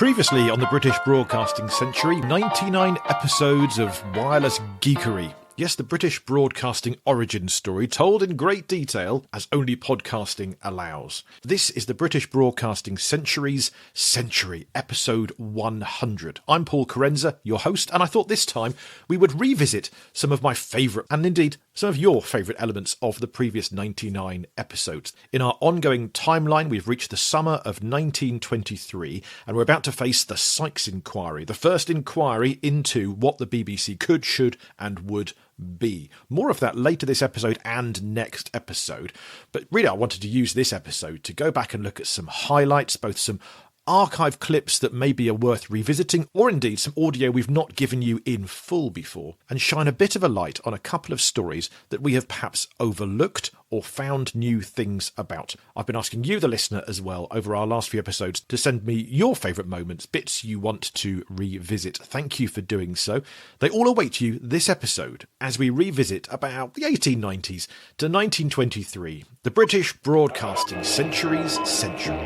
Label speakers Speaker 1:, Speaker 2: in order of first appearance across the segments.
Speaker 1: Previously on the British Broadcasting Century, 99 episodes of wireless geekery. Yes, the British Broadcasting origin story told in great detail as only podcasting allows. This is the British Broadcasting Century's Century, episode 100. I'm Paul Carenza, your host, and I thought this time we would revisit some of my favourite, and indeed some of your favourite elements of the previous 99 episodes. In our ongoing timeline, we've reached the summer of 1923, and we're about to face the Sykes Inquiry, the first inquiry into what the BBC could, should, and would be. More of that later this episode and next episode. But really, I wanted to use this episode to go back and look at some highlights, both some archive clips that maybe are worth revisiting, or indeed some audio we've not given you in full before, and shine a bit of a light on a couple of stories that we have perhaps overlooked or found new things about. I've been asking you, the listener, as well, over our last few episodes, to send me your favourite moments, bits you want to revisit. Thank you for doing so. They all await you this episode as we revisit about the 1890s to 1923, the British Broadcasting Century's Century.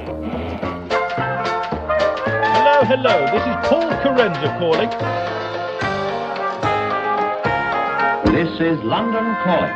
Speaker 2: Hello, this is Paul Carenza calling.
Speaker 3: This is London Calling.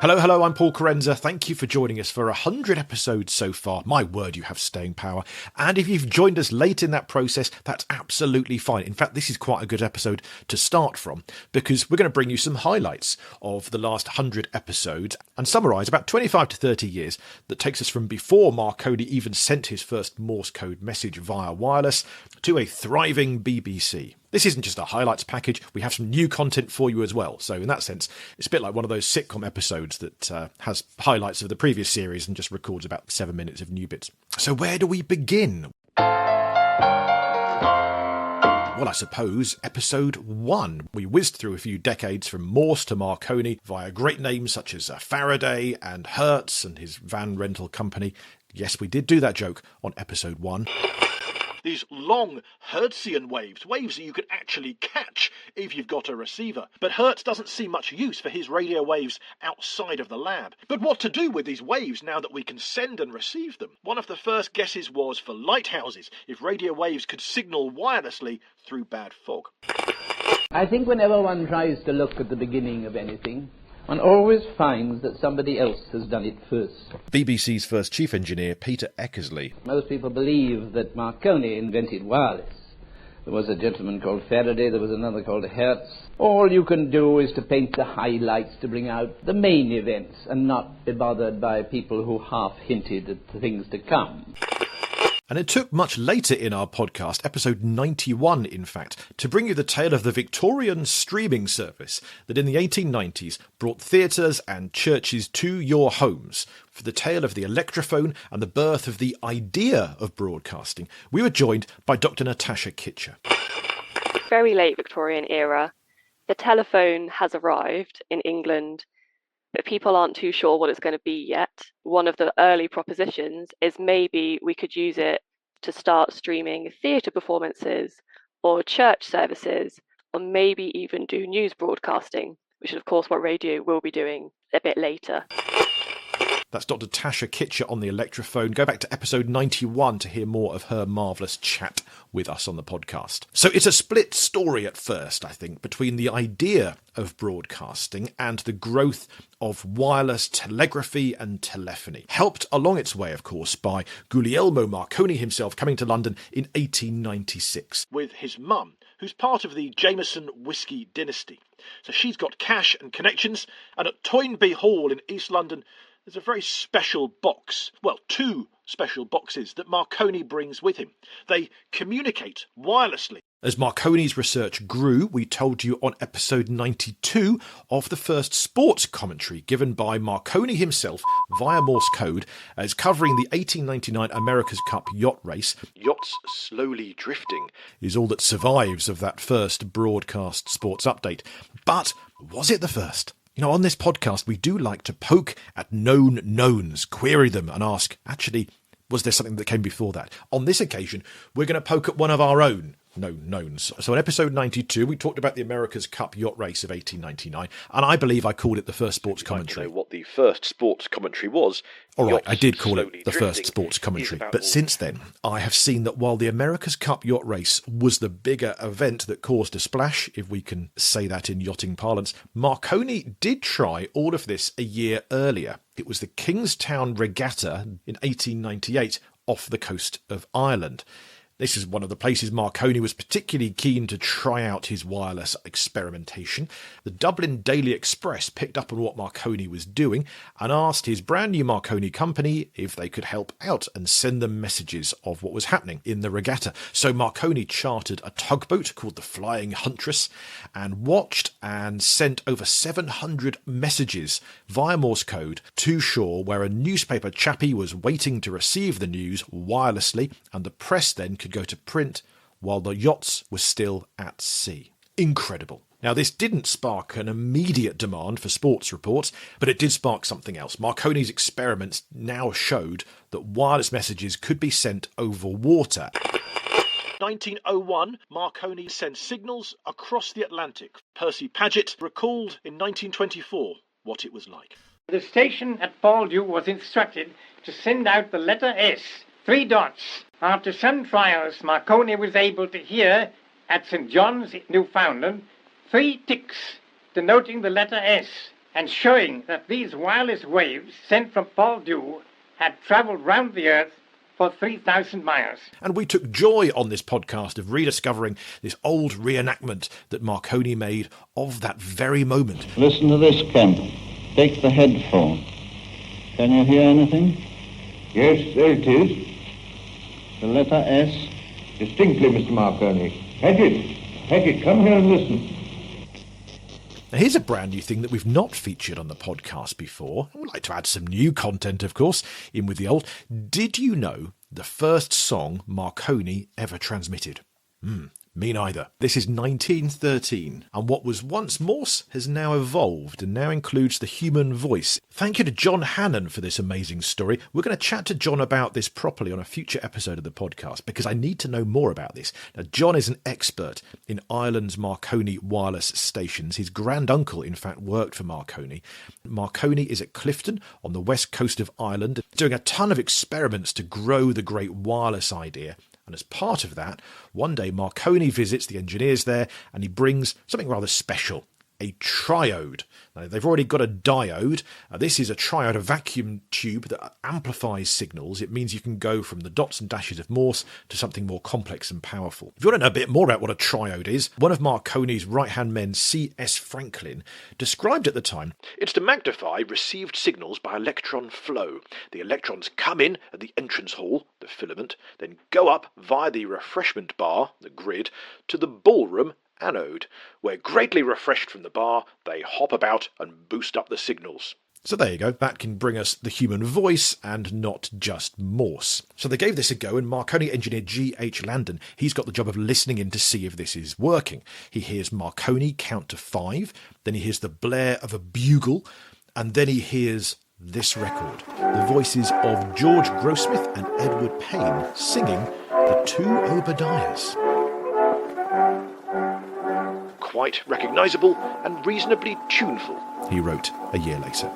Speaker 1: Hello, I'm Paul Carenza. Thank you for joining us for 100 episodes so far. My word, you have staying power. And if you've joined us late in that process, that's absolutely fine. In fact, this is quite a good episode to start from, because we're going to bring you some highlights of the last 100 episodes and summarise about 25 to 30 years that takes us from before Marconi even sent his first Morse code message via wireless to a thriving BBC. This isn't just a highlights package, we have some new content for you as well. So in that sense, it's a bit like one of those sitcom episodes that has highlights of the previous series and just records about 7 minutes of new bits. So where do we begin? Well, I suppose episode 1. We whizzed through a few decades from Morse to Marconi via great names such as Faraday and Hertz and his van rental company. Yes, we did do that joke on episode 1.
Speaker 2: These long Hertzian waves that you can actually catch if you've got a receiver. But Hertz doesn't see much use for his radio waves outside of the lab. But what to do with these waves now that we can send and receive them? One of the first guesses was for lighthouses, if radio waves could signal wirelessly through bad fog.
Speaker 4: I think whenever one tries to look at the beginning of anything, one always finds that somebody else has done it first.
Speaker 1: BBC's first chief engineer, Peter Eckersley.
Speaker 4: Most people believe that Marconi invented wireless. There was a gentleman called Faraday, there was another called Hertz. All you can do is to paint the highlights to bring out the main events and not be bothered by people who half hinted at the things to come.
Speaker 1: And it took much later in our podcast, episode 91 in fact, to bring you the tale of the Victorian streaming service that in the 1890s brought theatres and churches to your homes. For the tale of the electrophone and the birth of the idea of broadcasting, we were joined by Dr. Natasha Kitcher.
Speaker 5: Very late Victorian era, the telephone has arrived in England, but people aren't too sure what it's going to be yet. One of the early propositions is maybe we could use it to start streaming theatre performances or church services, or maybe even do news broadcasting, which is of course what radio will be doing a bit later.
Speaker 1: That's Dr. Tasha Kitcher on the electrophone. Go back to episode 91 to hear more of her marvellous chat with us on the podcast. So it's a split story at first, I think, between the idea of broadcasting and the growth of wireless telegraphy and telephony. Helped along its way, of course, by Guglielmo Marconi himself coming to London in 1896.
Speaker 2: With his mum, who's part of the Jameson whiskey dynasty. So she's got cash and connections, and at Toynbee Hall in East London, there's a very special box, well, 2 special boxes that Marconi brings with him. They communicate wirelessly.
Speaker 1: As Marconi's research grew, we told you on episode 92 of the first sports commentary given by Marconi himself via Morse code as covering the 1899 America's Cup yacht race. Yachts slowly drifting is all that survives of that first broadcast sports update. But was it the first? You know, on this podcast, we do like to poke at known knowns, query them and ask, actually, was there something that came before that? On this occasion, we're going to poke at one of our own, knowns. So in episode 92, we talked about the America's Cup yacht race of 1899, and I believe I called it the first sports commentary.
Speaker 2: What the first sports commentary was.
Speaker 1: All right, I did call it the first sports commentary, but since then, I have seen that while the America's Cup yacht race was the bigger event that caused a splash, if we can say that in yachting parlance, Marconi did try all of this a year earlier. It was the Kingstown Regatta in 1898 off the coast of Ireland. This is one of the places Marconi was particularly keen to try out his wireless experimentation. The Dublin Daily Express picked up on what Marconi was doing and asked his brand new Marconi company if they could help out and send them messages of what was happening in the regatta. So Marconi chartered a tugboat called the Flying Huntress and watched and sent over 700 messages via Morse code to shore, where a newspaper chappie was waiting to receive the news wirelessly, and the press then could go to print while the yachts were still at sea. Incredible. Now, this didn't spark an immediate demand for sports reports, but it did spark something else. Marconi's experiments now showed that wireless messages could be sent over water.
Speaker 2: 1901, Marconi sent signals across the Atlantic. Percy Paget recalled in 1924 what it was like.
Speaker 6: The station at Baldew was instructed to send out the letter S, 3 dots. After some trials, Marconi was able to hear, at St. John's, Newfoundland, 3 ticks denoting the letter S, and showing that these wireless waves sent from Baldew had travelled round the Earth for 3,000 miles.
Speaker 1: And we took joy on this podcast of rediscovering this old reenactment that Marconi made of that very moment.
Speaker 7: Listen to this, Kemp. Take the headphone. Can you hear anything?
Speaker 8: Yes, there it is.
Speaker 7: The letter S?
Speaker 8: Distinctly, Mr. Marconi. Hackett, come here and listen.
Speaker 1: Now, here's a brand new thing that we've not featured on the podcast before. I would like to add some new content, of course, in with the old. Did you know the first song Marconi ever transmitted? Me neither. This is 1913, and what was once Morse has now evolved and now includes the human voice. Thank you to John Hannon for this amazing story. We're going to chat to John about this properly on a future episode of the podcast, because I need to know more about this. Now, John is an expert in Ireland's Marconi wireless stations. His granduncle, in fact, worked for Marconi. Marconi is at Clifton on the west coast of Ireland, doing a ton of experiments to grow the great wireless idea. And as part of that, one day Marconi visits the engineers there and he brings something rather special, a triode. Now, they've already got a diode. This is a triode, a vacuum tube that amplifies signals. It means you can go from the dots and dashes of Morse to something more complex and powerful. If you want to know a bit more about what a triode is, one of Marconi's right-hand men, C.S. Franklin, described at the time,
Speaker 2: It's to magnify received signals by electron flow. The electrons come in at the entrance hall, the filament, then go up via the refreshment bar, the grid, to the ballroom, anode, where, greatly refreshed from the bar, they hop about and boost up the signals.
Speaker 1: So there you go, that can bring us the human voice and not just Morse. So they gave this a go, and Marconi engineer G.H. Landon, he's got the job of listening in to see if this is working. He hears Marconi count to 5, then he hears the blare of a bugle, and then he hears this record. The voices of George Grossmith and Edward Payne singing The Two Obadiahs.
Speaker 2: Quite recognisable and reasonably tuneful,
Speaker 1: he wrote a year later.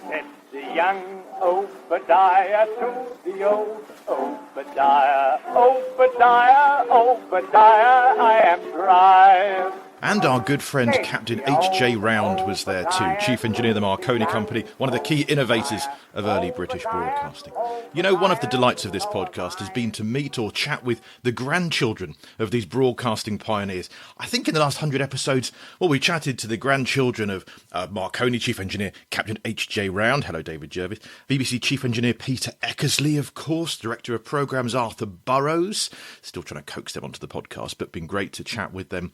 Speaker 6: Said the young Obadiah to the old Obadiah, Obadiah, Obadiah, I am dry.
Speaker 1: And our good friend Captain H.J. Round was there too, Chief Engineer of the Marconi Company, one of the key innovators of early British broadcasting. You know, one of the delights of this podcast has been to meet or chat with the grandchildren of these broadcasting pioneers. I think in the last 100 episodes, well, we chatted to the grandchildren of Marconi Chief Engineer Captain H.J. Round, hello David Jervis, BBC Chief Engineer Peter Eckersley, of course, Director of Programmes Arthur Burrows, still trying to coax them onto the podcast, but been great to chat with them.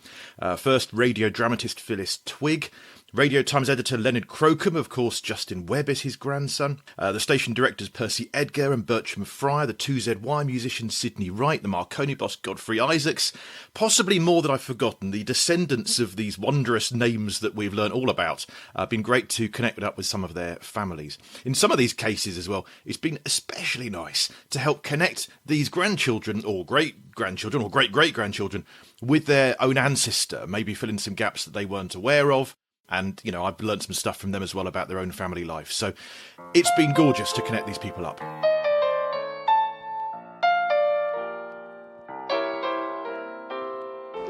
Speaker 1: First radio dramatist Phyllis Twigg, Radio Times editor Leonard Crocombe, of course, Justin Webb is his grandson. The station directors Percy Edgar and Bertram Fryer, the 2ZY musician Sidney Wright, the Marconi boss Godfrey Isaacs, possibly more that I've forgotten, the descendants of these wondrous names that we've learned all about. Been great to connect up with some of their families. In some of these cases as well, it's been especially nice to help connect these grandchildren or great-grandchildren or great-great-grandchildren with their own ancestor, maybe fill in some gaps that they weren't aware of. And, you know, I've learned some stuff from them as well about their own family life. So it's been gorgeous to connect these people up.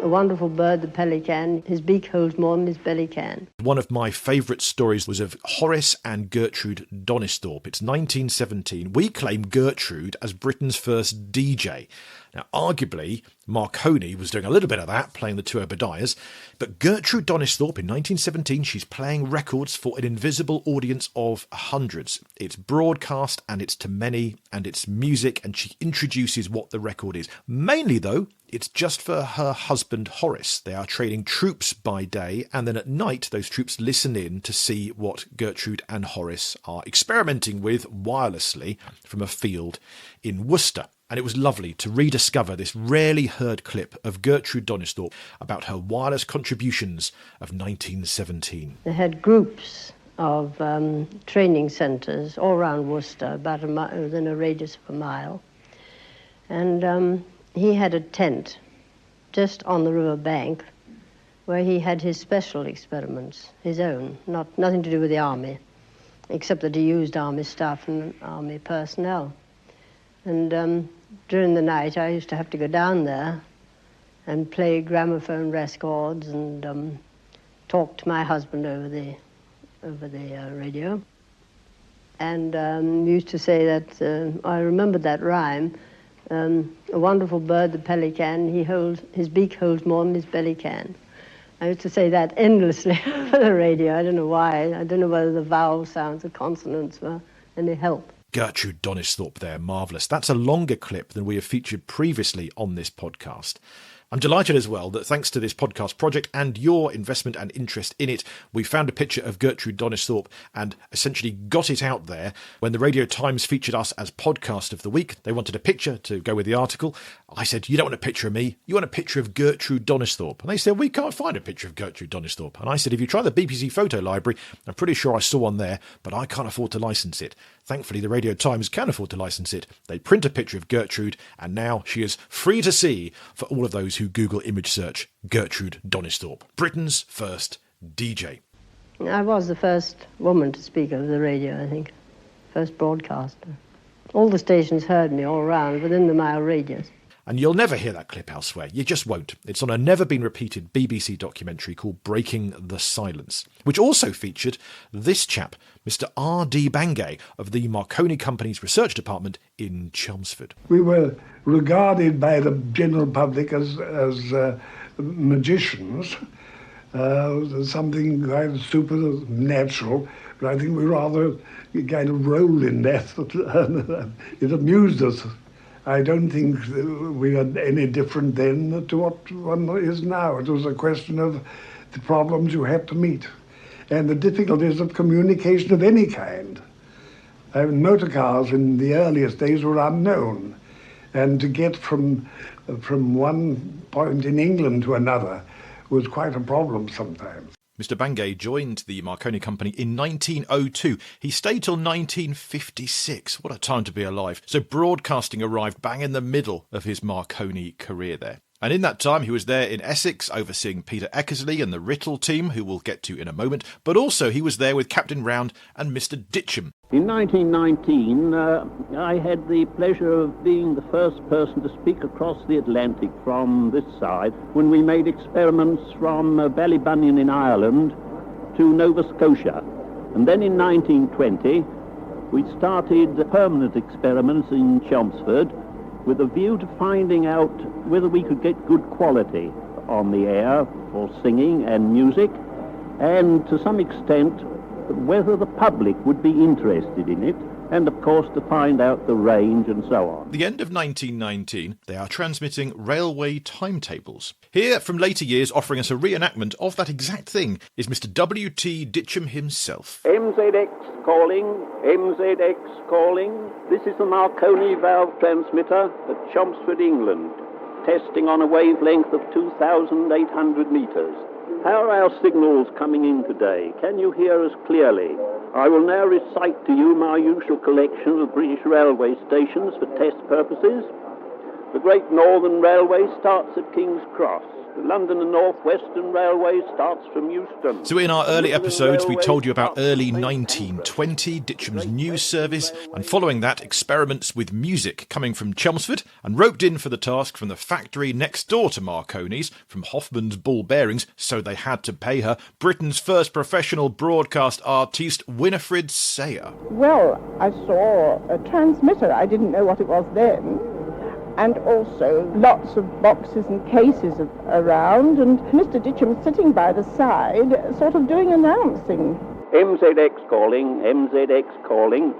Speaker 9: A wonderful bird, the pelican. His beak holds more than his belly can.
Speaker 1: One of my favourite stories was of Horace and Gertrude Donisthorpe. It's 1917. We claim Gertrude as Britain's first DJ. Now, arguably, Marconi was doing a little bit of that, playing the two Obadiahs, but Gertrude Donisthorpe in 1917, she's playing records for an invisible audience of hundreds. It's broadcast and it's to many and it's music, and she introduces what the record is. Mainly, though, it's just for her husband Horace. They are training troops by day, and then at night those troops listen in to see what Gertrude and Horace are experimenting with wirelessly from a field in Worcester. And it was lovely to rediscover this rarely heard clip of Gertrude Donisthorpe about her wireless contributions of 1917.
Speaker 9: They had groups of training centres all around Worcester, about within a radius of a mile. And he had a tent just on the river bank where he had his special experiments, his own, nothing to do with the army, except that he used army staff and army personnel. And during the night, I used to have to go down there and play gramophone records and talk to my husband over the radio. And used to say that I remembered that rhyme. A wonderful bird, the pelican. His beak holds more than his belly can. I used to say that endlessly for the radio. I don't know why. I don't know whether the vowel sounds, the consonants were any help.
Speaker 1: Gertrude Donisthorpe there, marvellous. That's a longer clip than we have featured previously on this podcast. I'm delighted as well that thanks to this podcast project and your investment and interest in it, we found a picture of Gertrude Donisthorpe and essentially got it out there. When the Radio Times featured us as Podcast of the Week, they wanted a picture to go with the article. I said, you don't want a picture of me, you want a picture of Gertrude Donisthorpe. And they said, we can't find a picture of Gertrude Donisthorpe. And I said, if you try the BBC photo library, I'm pretty sure I saw one there, but I can't afford to license it. Thankfully, the Radio Times can afford to license it. They print a picture of Gertrude, and now she is free to see for all of those who Google image search Gertrude Donisthorpe, Britain's first DJ.
Speaker 9: I was the first woman to speak over the radio, I think. First broadcaster. All the stations heard me all around, within the mile radius.
Speaker 1: And you'll never hear that clip elsewhere. You just won't. It's on a never-been-repeated BBC documentary called Breaking the Silence, which also featured this chap, Mr. R.D. Bangay of the Marconi Company's research department in Chelmsford.
Speaker 10: We were regarded by the general public as magicians, something kind of supernatural, but I think we rather kind of rolled in that. It amused us. I don't think we are any different then to what one is now. It was a question of the problems you had to meet and the difficulties of communication of any kind. Motor cars in the earliest days were unknown, and to get from one point in England to another was quite a problem sometimes.
Speaker 1: Mr. Bangay joined the Marconi Company in 1902. He stayed till 1956. What a time to be alive. So broadcasting arrived bang in the middle of his Marconi career there. And in that time, he was there in Essex, overseeing Peter Eckersley and the Rittle team, who we'll get to in a moment. But also, he was there with Captain Round and Mr. Ditcham.
Speaker 11: In 1919, I had the pleasure of being the first person to speak across the Atlantic from this side when we made experiments from Ballybunion in Ireland to Nova Scotia. And then in 1920, we started permanent experiments in Chelmsford with a view to finding out whether we could get good quality on the air for singing and music, and to some extent whether the public would be interested in it, and of course to find out the range and so on.
Speaker 1: The end of 1919, they are transmitting railway timetables. Here, from later years, offering us a reenactment of that exact thing, is Mr. W.T. Ditcham himself.
Speaker 11: MZX calling, MZX calling. This is the Marconi valve transmitter at Chelmsford, England, testing on a wavelength of 2,800 metres. How are our signals coming in today? Can you hear us clearly? I will now recite to you my usual collection of British railway stations for test purposes. The Great Northern Railway starts at King's Cross. The London and North Western Railway starts from Euston.
Speaker 1: So in our early episodes, we told you about early 1920, Ditcham's news service, and following that, experiments with music coming from Chelmsford, and roped in for the task from the factory next door to Marconi's, from Hoffman's Ball Bearings, so they had to pay her, Britain's first professional broadcast artiste, Winifred Sayer.
Speaker 12: Well, I saw a transmitter. I didn't know what it was then. And also lots of boxes and cases around, and Mr. Ditcham sitting by the side, sort of doing announcing.
Speaker 11: MZX calling, MZX calling.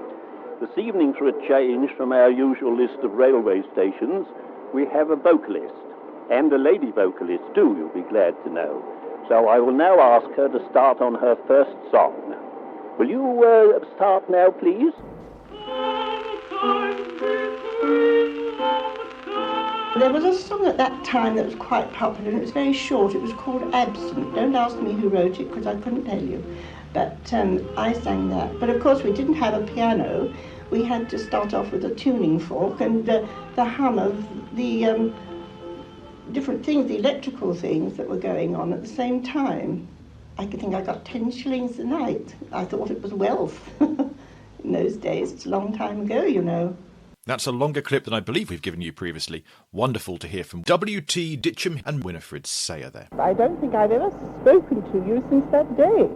Speaker 11: This evening, for a change from our usual list of railway stations, we have a vocalist, and a lady vocalist too, you'll be glad to know. So I will now ask her to start on her first song. Will you start now, please?
Speaker 12: There was a song at that time that was quite popular, and it was very short. It was called Absent. Don't ask me who wrote it, because I couldn't tell you. But I sang that. But of course we didn't have a piano. We had to start off with a tuning fork and the hum of the different things, the electrical things that were going on at the same time. I think I got 10 shillings a night. I thought it was wealth. In those days, it's a long time ago, you know.
Speaker 1: That's a longer clip than I believe we've given you previously. Wonderful to hear from W.T. Ditcham and Winifred Sayer there.
Speaker 12: I don't think I've ever spoken to you since that day.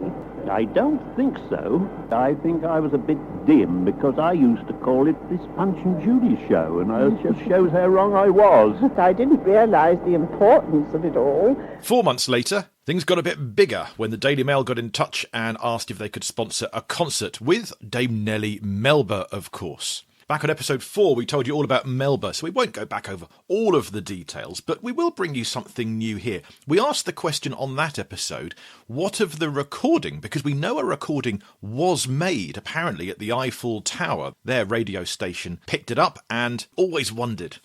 Speaker 11: I don't think so. I think I was a bit dim because I used to call it this Punch and Judy show, and it just shows how wrong I was.
Speaker 12: I didn't realise the importance of it all.
Speaker 1: 4 months later, things got a bit bigger when the Daily Mail got in touch and asked if they could sponsor a concert with Dame Nellie Melba, of course. Back on episode 4, we told you all about Melba, so we won't go back over all of the details, but we will bring you something new here. We asked the question on that episode, what of the recording? Because we know a recording was made, apparently, at the Eiffel Tower. Their radio station picked it up and always wondered,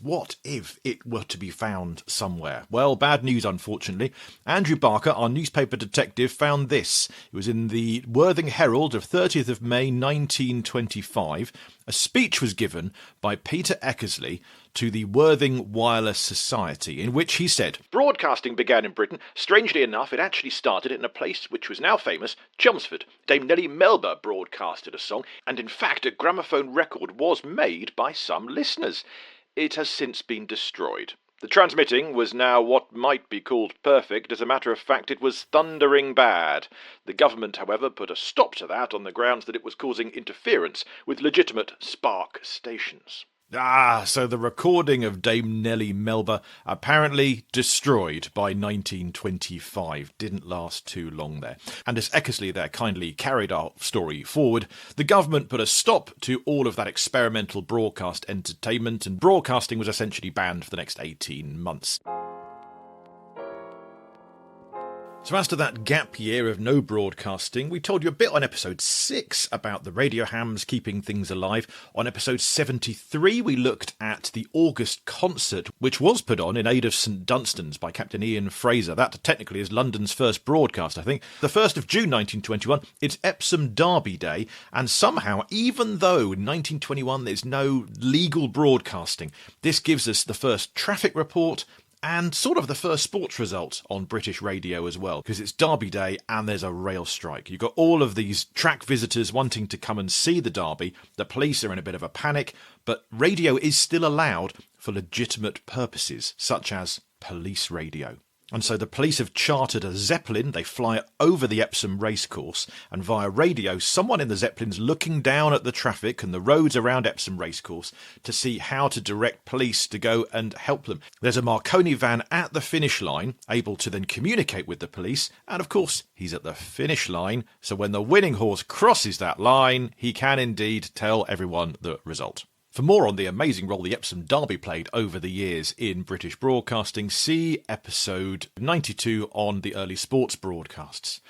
Speaker 1: what if it were to be found somewhere? Well, bad news, unfortunately. Andrew Barker, our newspaper detective, found this. It was in the Worthing Herald of 30th of May 1925. A speech was given by Peter Eckersley to the Worthing Wireless Society, in which he said,
Speaker 2: "Broadcasting began in Britain. Strangely enough, it actually started in a place which was now famous, Chelmsford. Dame Nellie Melba broadcasted a song, and in fact a gramophone record was made by some listeners. It has since been destroyed. The transmitting was now what might be called perfect. As a matter of fact, it was thundering bad. The government, however, put a stop to that on the grounds that it was causing interference with legitimate spark stations."
Speaker 1: So the recording of Dame Nellie Melba apparently destroyed by 1925. Didn't last too long there. And as Eckersley there kindly carried our story forward, the government put a stop to all of that experimental broadcast entertainment, and broadcasting was essentially banned for the next 18 months. So as to that gap year of no broadcasting, we told you a bit on episode 6 about the radio hams keeping things alive. On episode 73, we looked at the August concert, which was put on in aid of St Dunstan's by Captain Ian Fraser. That technically is London's first broadcast, I think. The 1st of June 1921, it's Epsom Derby Day, and somehow, even though in 1921 there's no legal broadcasting, this gives us the first traffic report and sort of the first sports result on British radio as well, because it's Derby Day and there's a rail strike. You've got all of these track visitors wanting to come and see the Derby. The police are in a bit of a panic, but radio is still allowed for legitimate purposes, such as police radio. And so the police have chartered a Zeppelin. They fly over the Epsom racecourse, and via radio, someone in the Zeppelin's looking down at the traffic and the roads around Epsom racecourse to see how to direct police to go and help them. There's a Marconi van at the finish line, able to then communicate with the police, and of course, he's at the finish line, so when the winning horse crosses that line, he can indeed tell everyone the result. For more on the amazing role the Epsom Derby played over the years in British broadcasting, see episode 92 on the early sports broadcasts.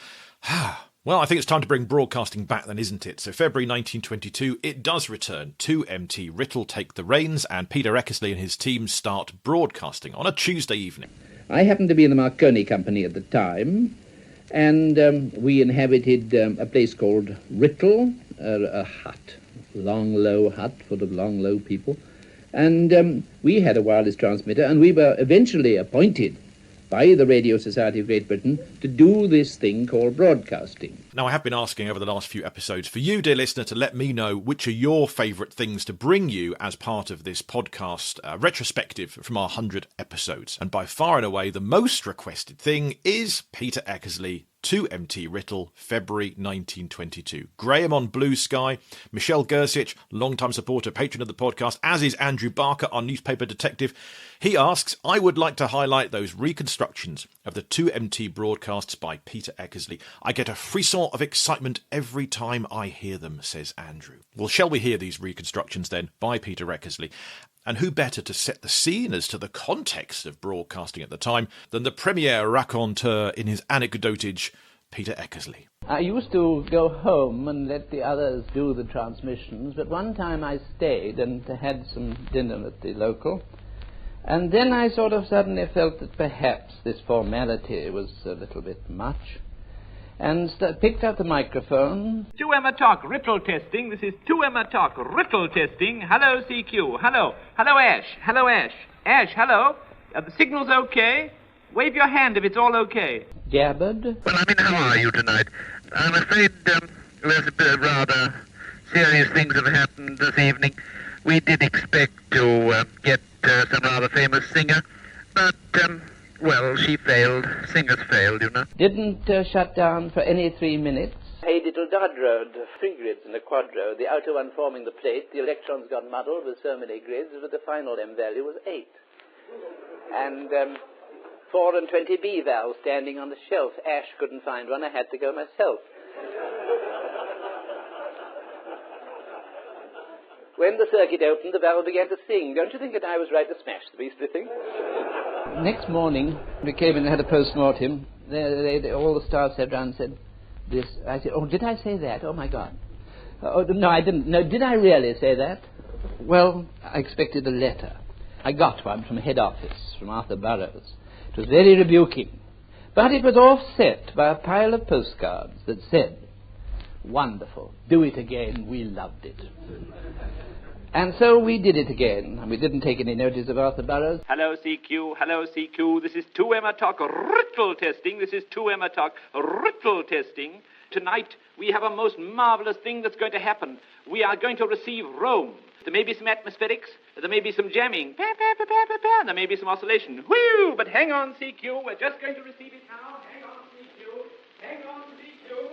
Speaker 1: Well, I think it's time to bring broadcasting back then, isn't it? So February 1922, it does return. 2MT Riddle take the reins, and Peter Eckersley and his team start broadcasting on a Tuesday evening.
Speaker 4: I happened to be in the Marconi company at the time, and we inhabited a place called Riddle, a hut. Long, low hut full of long, low people. And we had a wireless transmitter, and we were eventually appointed by the Radio Society of Great Britain to do this thing called broadcasting.
Speaker 1: Now, I have been asking over the last few episodes for you, dear listener, to let me know which are your favourite things to bring you as part of this podcast retrospective from our 100 episodes. And by far and away, the most requested thing is Peter Eckersley, 2MT Riddle, February 1922. Graham on Blue Sky, Michelle Gersich, long-time supporter, patron of the podcast, as is Andrew Barker, our newspaper detective. He asks, I would like to highlight those reconstructions of the 2MT broadcasts by Peter Eckersley. I get a frisson of excitement every time I hear them, says Andrew. Well, shall we hear these reconstructions then by Peter Eckersley? And who better to set the scene as to the context of broadcasting at the time than the premier raconteur in his anecdotage, Peter Eckersley.
Speaker 4: I used to go home and let the others do the transmissions, but one time I stayed and had some dinner at the local, and then I sort of suddenly felt that perhaps this formality was a little bit much, and picked up the microphone.
Speaker 13: 2Emma Talk, Riddle testing. This is 2Emma Talk, Riddle testing. Hello, CQ. Hello. Hello, Ash. Hello, Ash. Ash, hello. The signal's okay. Wave your hand if it's all okay.
Speaker 4: Jabbered.
Speaker 14: Well, how are you tonight? I'm afraid there's a bit of rather serious things have happened this evening. We did expect to get some rather famous singer, but well, she failed. Singers failed, you know.
Speaker 4: Didn't shut down for any 3 minutes. A little dud road, 3 grids and a quadro. The outer one forming the plate. The electrons got muddled with so many grids, but the final M value was 8. And 4 and 20 B valves standing on the shelf. Ash couldn't find one. I had to go myself. When the circuit opened, the valve began to sing. Don't you think that I was right to smash the beastly thing? Next morning, we came in and had a post-mortem. All the staff sat round and said, this. I said, oh, did I say that? Oh, my God. Oh, no, I didn't. No, did I really say that? Well, I expected a letter. I got one from head office, from Arthur Burroughs. It was very rebuking. But it was offset by a pile of postcards that said, wonderful, do it again, we loved it. And so we did it again, and we didn't take any notice of Arthur Burroughs.
Speaker 13: Hello, CQ, this is 2Emma Talk, Riddle testing. This is 2Emma Talk, Riddle testing. Tonight, we have a most marvelous thing that's going to happen. We are going to receive Rome. There may be some atmospherics, there may be some jamming, there may be some oscillation. Whew! But hang on, CQ, we're just going to receive it now. Hang on, CQ, hang on, CQ.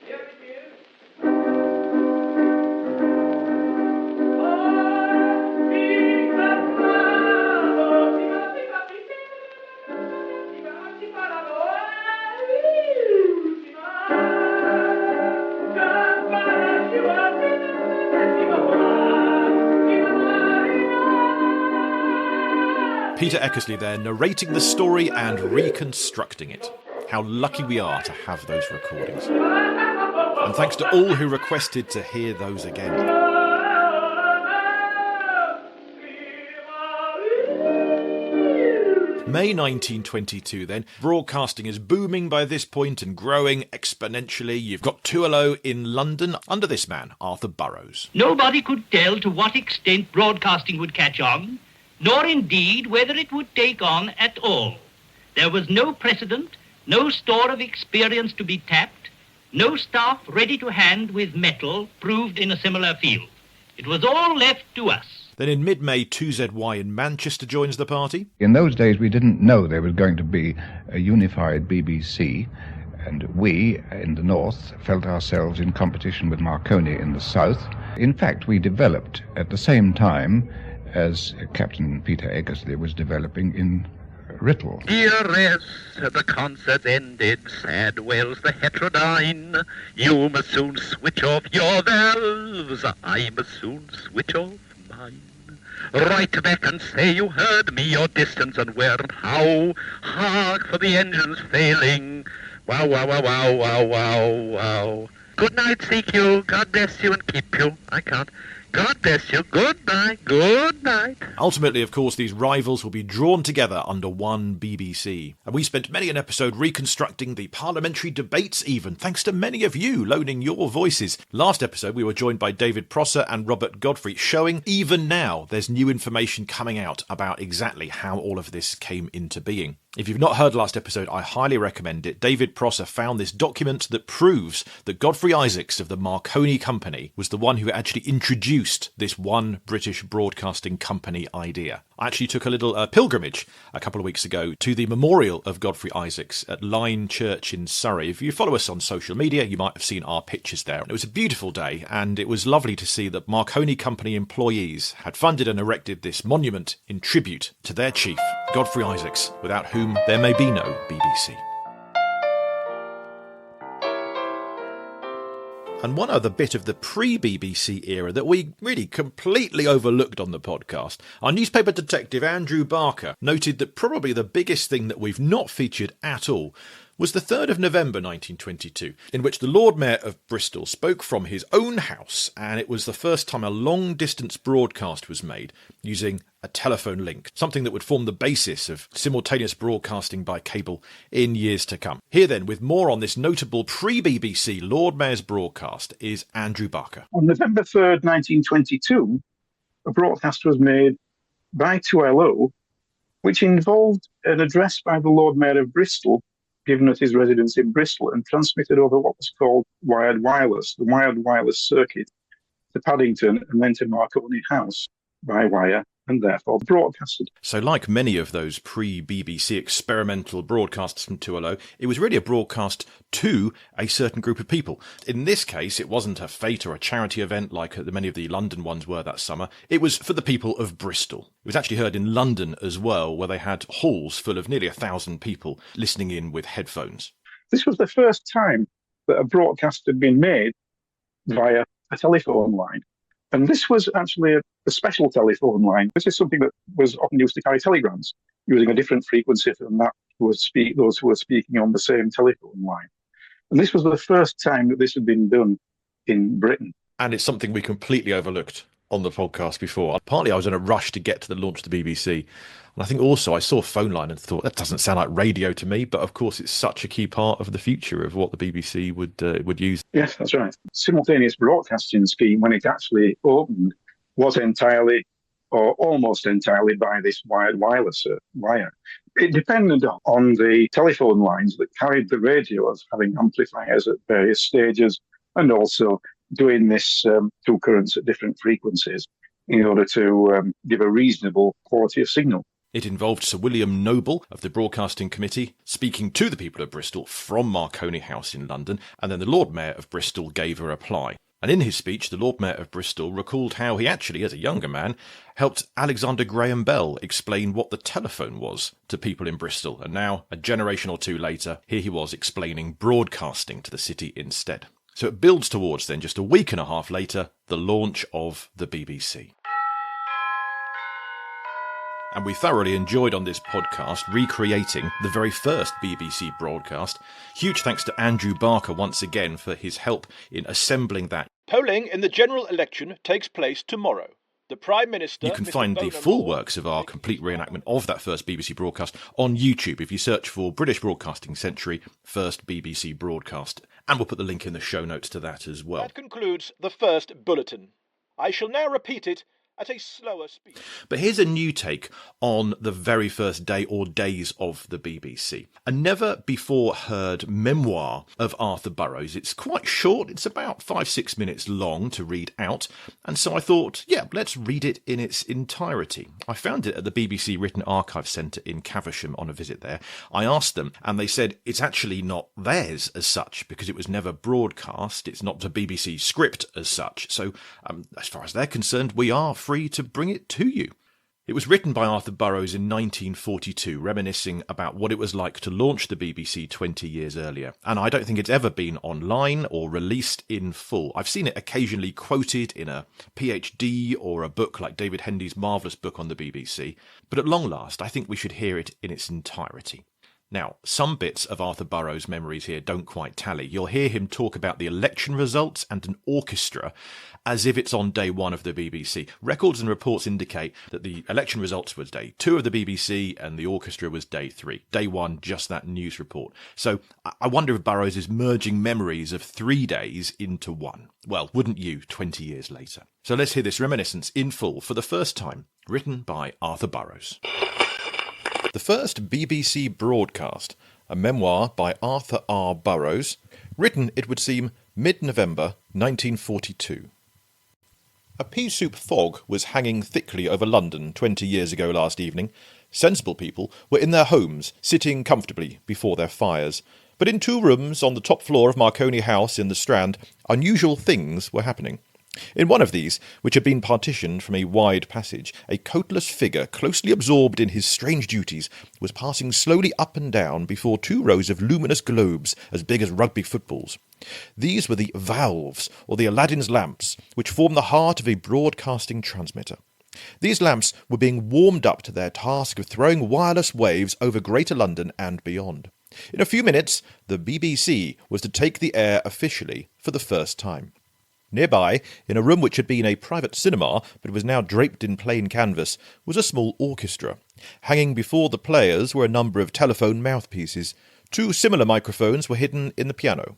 Speaker 13: Here it is.
Speaker 1: Peter Eckersley there, narrating the story and reconstructing it. How lucky we are to have those recordings. And thanks to all who requested to hear those again. May 1922 then. Broadcasting is booming by this point and growing exponentially. You've got 2LO in London under this man, Arthur Burroughs.
Speaker 15: Nobody could tell to what extent broadcasting would catch on, nor indeed whether it would take on at all. There was no precedent, no store of experience to be tapped, no staff ready to hand with metal proved in a similar field. It was all left to us.
Speaker 1: Then in mid-May, 2ZY in Manchester joins the party.
Speaker 16: In those days, we didn't know there was going to be a unified BBC, and we, in the north, felt ourselves in competition with Marconi in the south. In fact, we developed at the same time as Captain Peter Eggersley was developing in Writtle.
Speaker 14: Dearest, the concert ended, sad wails the heterodyne. You must soon switch off your valves, I must soon switch off mine. Write back and say you heard me, your distance and where and how. Hark for the engines failing. Wow, wow, wow, wow, wow, wow, wow. Good night, CQ. God bless you and keep you. I can't. God bless you. Goodbye. Good night.
Speaker 1: Ultimately, of course, these rivals will be drawn together under one BBC. And we spent many an episode reconstructing the parliamentary debates even, thanks to many of you loaning your voices. Last episode, we were joined by David Prosser and Robert Godfrey, showing even now there's new information coming out about exactly how all of this came into being. If you've not heard last episode, I highly recommend it. David Prosser found this document that proves that Godfrey Isaacs of the Marconi Company was the one who actually introduced this one British broadcasting company idea. I actually took a little pilgrimage a couple of weeks ago to the memorial of Godfrey Isaacs at Lyne Church in Surrey. If you follow us on social media, you might have seen our pictures there. It was a beautiful day, and it was lovely to see that Marconi Company employees had funded and erected this monument in tribute to their chief, Godfrey Isaacs, without whom there may be no BBC. And one other bit of the pre-BBC era that we really completely overlooked on the podcast, our newspaper detective Andrew Barker noted that probably the biggest thing that we've not featured at all was the 3rd of November 1922, in which the Lord Mayor of Bristol spoke from his own house, and it was the first time a long-distance broadcast was made using a telephone link, something that would form the basis of simultaneous broadcasting by cable in years to come. Here then, with more on this notable pre-BBC Lord Mayor's broadcast, is Andrew Barker.
Speaker 17: On November 3rd, 1922, a broadcast was made by 2LO, which involved an address by the Lord Mayor of Bristol, given at his residence in Bristol, and transmitted over what was called wired wireless, the wired wireless circuit, to Paddington and then to Marconi House by wire, and therefore broadcasted.
Speaker 1: So like many of those pre-BBC experimental broadcasts from 2LO, it was really a broadcast to a certain group of people. In this case, it wasn't a fete or a charity event like many of the London ones were that summer. It was for the people of Bristol. It was actually heard in London as well, where they had halls full of nearly 1,000 people listening in with headphones.
Speaker 17: This was the first time that a broadcast had been made via a telephone line. And this was actually a special telephone line. This is something that was often used to carry telegrams, using a different frequency from that those who were speaking on the same telephone line. And this was the first time that this had been done in Britain.
Speaker 1: And it's something we completely overlooked on the podcast before. Partly I was in a rush to get to the launch of the BBC. And I think also I saw Phone Line and thought, that doesn't sound like radio to me. But of course, it's such a key part of the future of what the BBC would use.
Speaker 17: Yes, that's right. Simultaneous broadcasting scheme, when it actually opened, was entirely or almost entirely by this wired wireless wire. It depended on the telephone lines that carried the radios, having amplifiers at various stages, and also doing this two currents at different frequencies in order to give a reasonable quality of signal.
Speaker 1: It involved Sir William Noble of the Broadcasting Committee speaking to the people of Bristol from Marconi House in London, and then the Lord Mayor of Bristol gave a reply. And in his speech, the Lord Mayor of Bristol recalled how he actually, as a younger man, helped Alexander Graham Bell explain what the telephone was to people in Bristol. And now, a generation or two later, here he was explaining broadcasting to the city instead. So it builds towards then, just a week and a half later, the launch of the BBC. And we thoroughly enjoyed on this podcast recreating the very first BBC broadcast. Huge thanks to Andrew Barker once again for his help in assembling that.
Speaker 2: Polling in the general election takes place tomorrow. The Prime Minister...
Speaker 1: You can find the full works of our complete reenactment of that first BBC broadcast on YouTube if you search for British Broadcasting Century First BBC Broadcast. And we'll put the link in the show notes to that as well.
Speaker 2: That concludes the first bulletin. I shall now repeat it at a slower speed.
Speaker 1: But here's a new take on the very first day or days of the BBC. A never-before-heard memoir of Arthur Burrows. It's quite short. It's about 5-6 minutes long to read out. And so I thought, yeah, let's read it in its entirety. I found it at the BBC Written Archive Centre in Caversham on a visit there. I asked them, and they said it's actually not theirs as such, because it was never broadcast. It's not a BBC script as such. So as far as they're concerned, we are free to bring it to you. It was written by Arthur Burrows in 1942, reminiscing about what it was like to launch the BBC 20 years earlier. And I don't think it's ever been online or released in full. I've seen it occasionally quoted in a PhD or a book like David Hendy's marvellous book on the BBC. But at long last, I think we should hear it in its entirety. Now, some bits of Arthur Burrows' memories here don't quite tally. You'll hear him talk about the election results and an orchestra as if it's on day one of the BBC. Records and reports indicate that the election results was day 2 of the BBC and the orchestra was day 3. Day 1, just that news report. So I wonder if Burrows is merging memories of 3 days into one. Well, wouldn't you 20 years later? So let's hear this reminiscence in full for the first time, written by Arthur Burrows. The first BBC broadcast, a memoir by Arthur R. Burrows, written, it would seem, mid-November 1942. A pea soup fog was hanging thickly over London 20 years ago last evening. Sensible people were in their homes, sitting comfortably before their fires. But in 2 rooms on the top floor of Marconi House in the Strand, unusual things were happening. In one of these, which had been partitioned from a wide passage, a coatless figure, closely absorbed in his strange duties, was passing slowly up and down before 2 rows of luminous globes as big as rugby footballs. These were the valves, or the Aladdin's lamps, which form the heart of a broadcasting transmitter. These lamps were being warmed up to their task of throwing wireless waves over Greater London and beyond. In a few minutes, the BBC was to take the air officially for the first time. Nearby, in a room which had been a private cinema, but was now draped in plain canvas, was a small orchestra. Hanging before the players were a number of telephone mouthpieces. 2 similar microphones were hidden in the piano.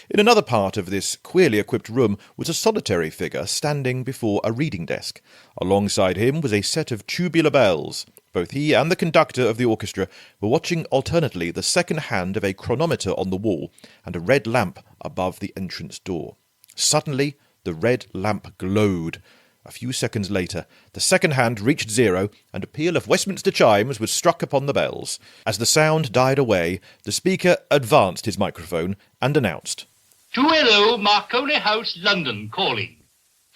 Speaker 1: In another part of this queerly equipped room was a solitary figure standing before a reading desk. Alongside him was a set of tubular bells. Both he and the conductor of the orchestra were watching alternately the second hand of a chronometer on the wall and a red lamp above the entrance door. Suddenly, the red lamp glowed. A few seconds later, the second hand reached 0, and a peal of Westminster chimes was struck upon the bells. As the sound died away, the speaker advanced his microphone and announced,
Speaker 15: "2LO, Marconi House, London, calling.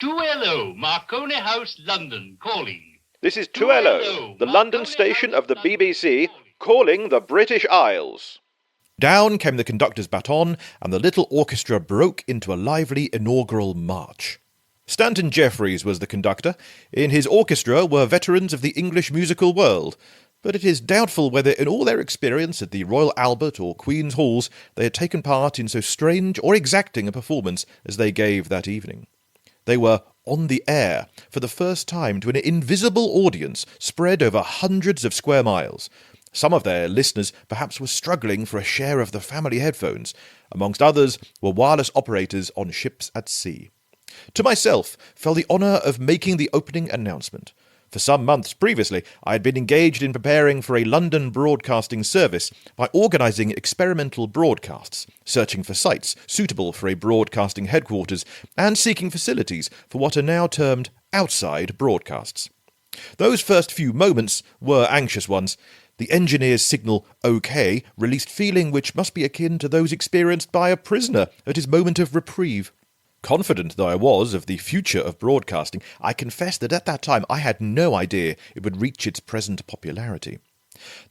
Speaker 15: 2LO, Marconi House, London, calling.
Speaker 1: This is 2LO, the London station of the BBC, calling the British Isles." Down came the conductor's baton, and the little orchestra broke into a lively inaugural march. Stanton Jeffries was the conductor. In his orchestra were veterans of the English musical world, but it is doubtful whether in all their experience at the Royal Albert or Queen's Halls they had taken part in so strange or exacting a performance as they gave that evening. They were on the air for the first time to an invisible audience spread over hundreds of square miles. Some of their listeners perhaps were struggling for a share of the family headphones. Amongst others were wireless operators on ships at sea. To myself fell the honour of making the opening announcement. For some months previously, I had been engaged in preparing for a London broadcasting service by organising experimental broadcasts, searching for sites suitable for a broadcasting headquarters, and seeking facilities for what are now termed outside broadcasts. Those first few moments were anxious ones. The engineer's signal OK released feeling which must be akin to those experienced by a prisoner at his moment of reprieve. Confident though I was of the future of broadcasting, I confess that at that time I had no idea it would reach its present popularity.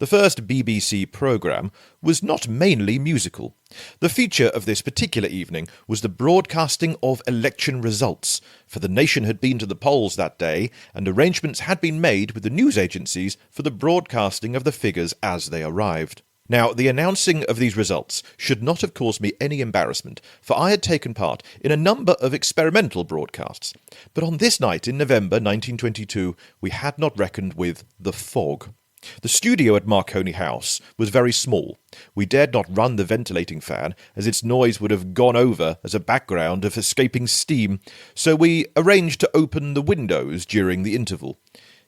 Speaker 1: The first BBC programme was not mainly musical. The feature of this particular evening was the broadcasting of election results, for the nation had been to the polls that day, and arrangements had been made with the news agencies for the broadcasting of the figures as they arrived. Now, the announcing of these results should not have caused me any embarrassment, for I had taken part in a number of experimental broadcasts. But on this night in November 1922, we had not reckoned with the fog. The studio at Marconi House was very small. We dared not run the ventilating fan, as its noise would have gone over as a background of escaping steam, so we arranged to open the windows during the interval.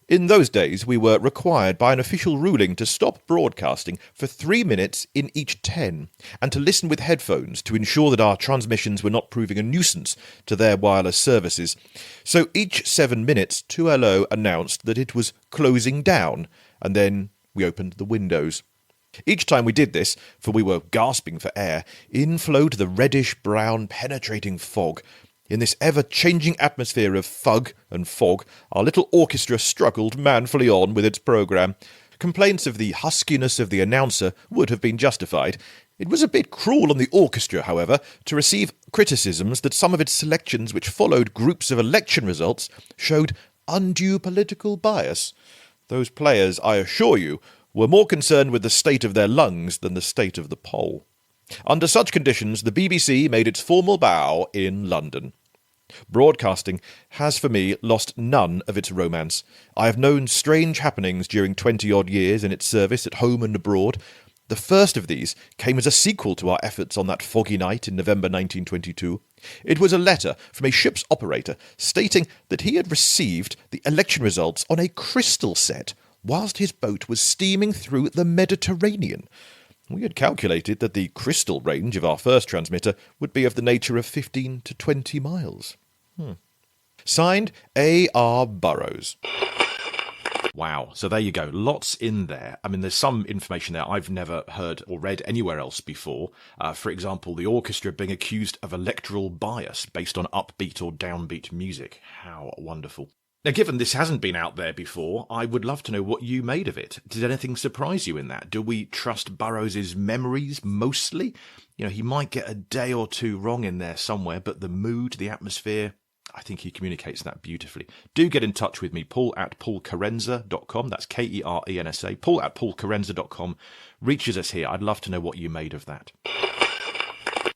Speaker 1: In those days, we were required by an official ruling to stop broadcasting for 3 minutes in each 10, and to listen with headphones to ensure that our transmissions were not proving a nuisance to their wireless services. So each 7 minutes, 2LO announced that it was closing down, and then we opened the windows. Each time we did this, for we were gasping for air, in flowed the reddish-brown penetrating fog. In this ever-changing atmosphere of fug and fog, our little orchestra struggled manfully on with its programme. Complaints of the huskiness of the announcer would have been justified. It was a bit cruel on the orchestra, however, to receive criticisms that some of its selections which followed groups of election results showed undue political bias. Those players, I assure you, were more concerned with the state of their lungs than the state of the poll. Under such conditions, the BBC made its formal bow in London. Broadcasting has for me lost none of its romance. I have known strange happenings during 20-odd years in its service at home and abroad. The first of these came as a sequel to our efforts on that foggy night in November 1922. It was a letter from a ship's operator stating that he had received the election results on a crystal set whilst his boat was steaming through the Mediterranean. We had calculated that the crystal range of our first transmitter would be of the nature of 15 to 20 miles. Signed, A.R. Burroughs.
Speaker 2: Wow, so there you go. Lots in there. I mean, there's some information there I've never heard or read anywhere else before. For example, the orchestra being accused of electoral bias based on upbeat or downbeat music. How wonderful. Now, given this hasn't been out there before, I would love to know what you made of it. Did anything surprise you in that? Do we trust Burroughs' memories mostly? You know, he might get a day or two wrong in there somewhere, but the mood, the atmosphere, I think he communicates that beautifully. Do get in touch with me, paul@paulcarenza.com. That's Kerensa. Paul@paulcarenza.com reaches us here. I'd love to know what you made of that.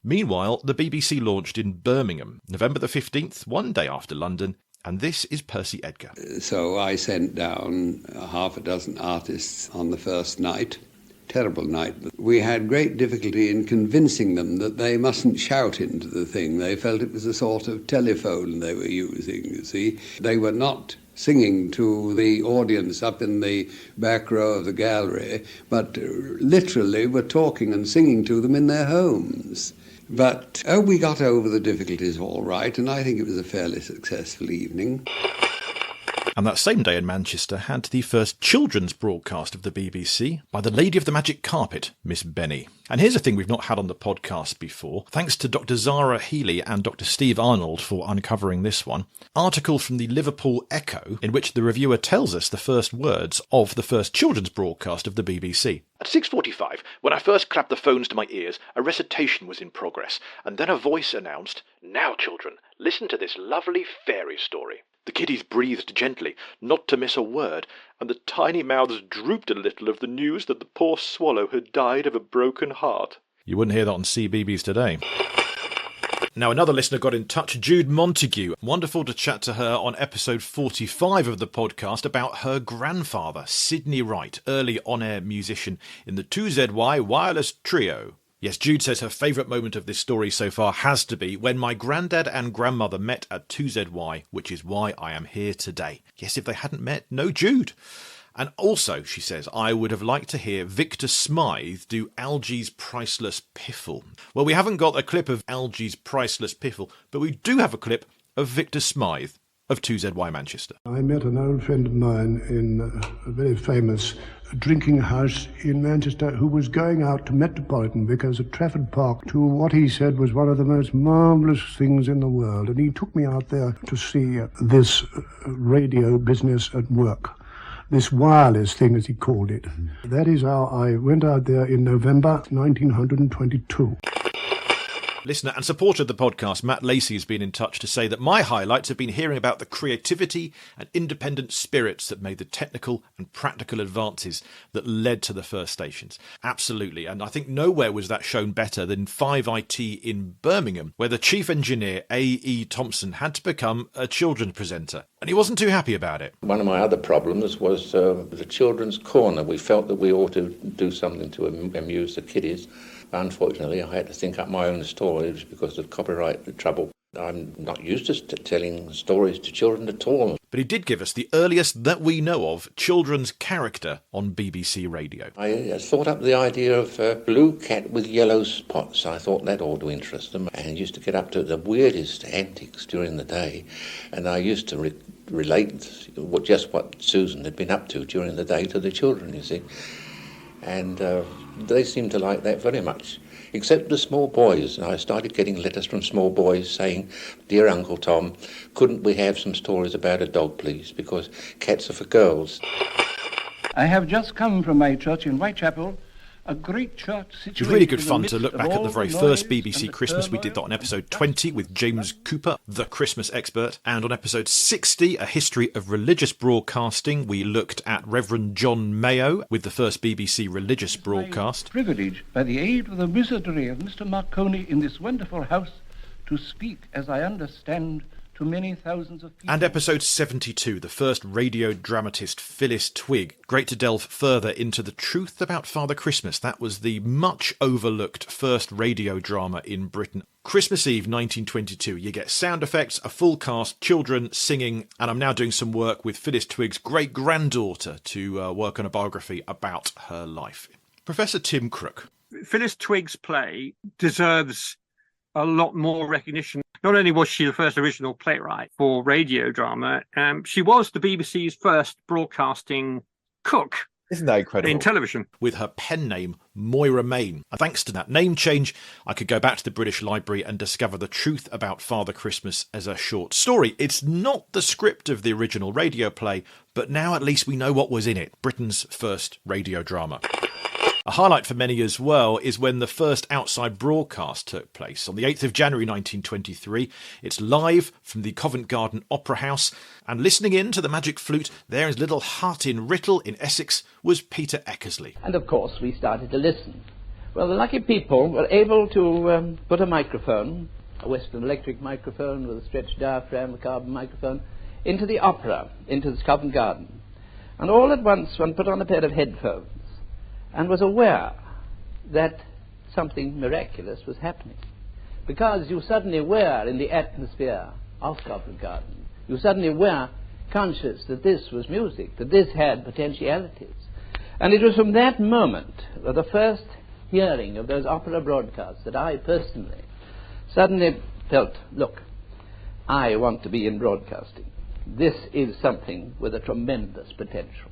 Speaker 2: Meanwhile, the BBC launched in Birmingham, November the 15th, one day after London, and this is Percy Edgar.
Speaker 18: So I sent down half a dozen artists on the first night. Terrible night. We had great difficulty in convincing them that they mustn't shout into the thing. They felt it was a sort of telephone they were using, you see. They were not singing to the audience up in the back row of the gallery, but literally were talking and singing to them in their homes. But we got over the difficulties all right, and I think it was a fairly successful evening.
Speaker 2: And that same day in Manchester had the first children's broadcast of the BBC by the Lady of the Magic Carpet, Miss Benny. And here's a thing we've not had on the podcast before. Thanks to Dr. Zara Healy and Dr. Steve Arnold for uncovering this one. Article from the Liverpool Echo in which the reviewer tells us the first words of the first children's broadcast of the BBC. At 6:45, when I first clapped the phones to my ears, a recitation was in progress, and then a voice announced, "Now, children, listen to this lovely fairy story." The kiddies breathed gently, not to miss a word, and the tiny mouths drooped a little of the news that the poor swallow had died of a broken heart. You wouldn't hear that on CBeebies today. Now, another listener got in touch, Jude Montague. Wonderful to chat to her on episode 45 of the podcast about her grandfather, Sidney Wright, early on-air musician in the 2ZY Wireless Trio. Yes, Jude says her favourite moment of this story so far has to be when my granddad and grandmother met at 2ZY, which is why I am here today. Yes, if they hadn't met, no Jude. And also, she says, I would have liked to hear Victor Smythe do Algie's Priceless Piffle. Well, we haven't got a clip of Algie's Priceless Piffle, but we do have a clip of Victor Smythe of 2ZY Manchester.
Speaker 10: I met an old friend of mine in a very famous drinking house in Manchester who was going out to Metropolitan Vickers at Trafford Park to what he said was one of the most marvellous things in the world. And he took me out there to see this radio business at work. This wireless thing, as he called it. That is how I went out there in November 1922.
Speaker 1: Listener and supporter of the podcast, Matt Lacey, has been in touch to say that my highlights have been hearing about the creativity and independent spirits that made the technical and practical advances that led to the first stations. Absolutely. And I think nowhere was that shown better than 5IT in Birmingham, where the chief engineer, A.E. Thompson, had to become a children's presenter. And he wasn't too happy about it.
Speaker 19: One of my other problems was the children's corner. We felt that we ought to do something to amuse the kiddies. Unfortunately, I had to think up my own stories because of copyright trouble. I'm not used to telling stories to children at all.
Speaker 1: But he did give us the earliest that we know of children's character on BBC Radio.
Speaker 19: I thought up the idea of a blue cat with yellow spots. I thought that ought to interest them, and used to get up to the weirdest antics during the day. And I used to relate just what Susan had been up to during the day to the children, you see. And they seemed to like that very much, except the small boys. And I started getting letters from small boys saying, "Dear Uncle Tom, couldn't we have some stories about a dog, please, because cats are for girls."
Speaker 20: I have just come from my church in Whitechapel, a great church situated.
Speaker 1: It was really good fun to look back at the very first BBC Christmas. We did that on episode 20 with James Cooper, the Christmas expert. And on episode 60, A History of Religious Broadcasting, we looked at Reverend John Mayo with the first BBC religious broadcast.
Speaker 20: Privilege, by the aid of the wizardry of Mr. Marconi in this wonderful house, to speak, as I understand, to many thousands of people.
Speaker 1: And episode 72, the first radio dramatist Phyllis Twigg. Great to delve further into the truth about Father Christmas. That was the much overlooked first radio drama in Britain. Christmas Eve 1922. You get sound effects, a full cast, children singing, and I'm now doing some work with Phyllis Twigg's great-granddaughter to work on a biography about her life. Professor Tim Crook.
Speaker 21: Phyllis Twigg's play deserves a lot more recognition. Not only was she the first original playwright for radio drama, she was the BBC's first broadcasting cook.
Speaker 1: Isn't that incredible?
Speaker 21: In television.
Speaker 1: With her pen name, Moira Main. And thanks to that name change, I could go back to the British Library and discover the truth about Father Christmas as a short story. It's not the script of the original radio play, but now at least we know what was in it. Britain's first radio drama. A highlight for many as well is when the first outside broadcast took place on the 8th of January 1923. It's live from the Covent Garden Opera House, and listening in to the magic flute there in his little hut in Writtle in Essex was Peter Eckersley.
Speaker 4: And of course we started to listen. Well, the lucky people were able to put a microphone, a Western Electric microphone with a stretched diaphragm, a carbon microphone, into the opera, into the Covent Garden. And all at once one put on a pair of headphones and was aware that something miraculous was happening. Because you suddenly were in the atmosphere of Covent Garden. You suddenly were conscious that this was music, that this had potentialities. And it was from that moment, the first hearing of those opera broadcasts, that I personally suddenly felt, look, I want to be in broadcasting. This is something with a tremendous potential.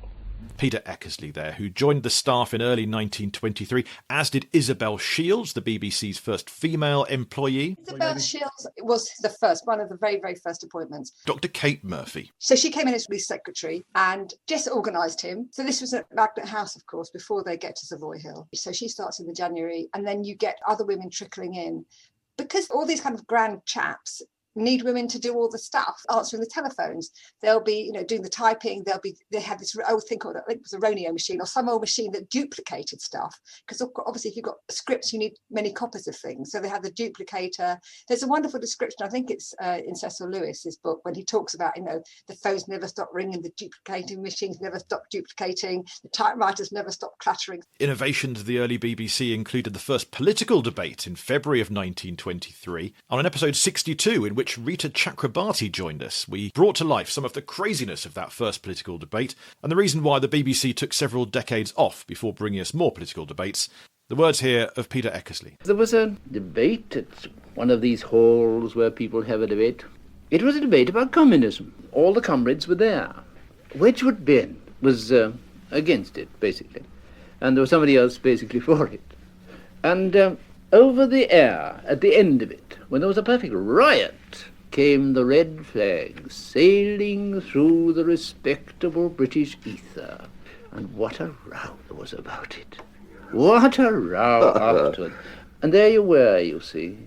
Speaker 1: Peter Eckersley there, who joined the staff in early 1923, as did Isabel Shields, the BBC's first female employee.
Speaker 22: Isabel Shields was one of the very, very first appointments.
Speaker 1: Dr. Kate Murphy.
Speaker 22: So she came in as police secretary and just organised him. So this was at Magnet House, of course, before they get to Savoy Hill. So she starts in the January, and then you get other women trickling in. Because all these kind of grand chaps need women to do all the stuff, answering the telephones. They'll be, doing the typing. They had this old thing called, I think it was a Roneo machine or some old machine that duplicated stuff. Because obviously, if you've got scripts, you need many copies of things. So they had the duplicator. There's a wonderful description. I think it's in Cecil Lewis's book when he talks about, the phones never stop ringing, the duplicating machines never stop duplicating, the typewriters never stop clattering.
Speaker 1: Innovations of the early BBC included the first political debate in February of 1923. On an episode 62, in which Rita Chakrabarti joined us, we brought to life some of the craziness of that first political debate and the reason why the BBC took several decades off before bringing us more political debates. The words here of Peter Eckersley.
Speaker 4: There was a debate at one of these halls where people have a debate. It was a debate about communism. All the comrades were there. Wedgwood Ben was against it, basically. And there was somebody else basically for it. And over the air, at the end of it, when there was a perfect riot, came the red flag sailing through the respectable British ether. And what a row there was about it. What a row afterwards. And there you were, you see,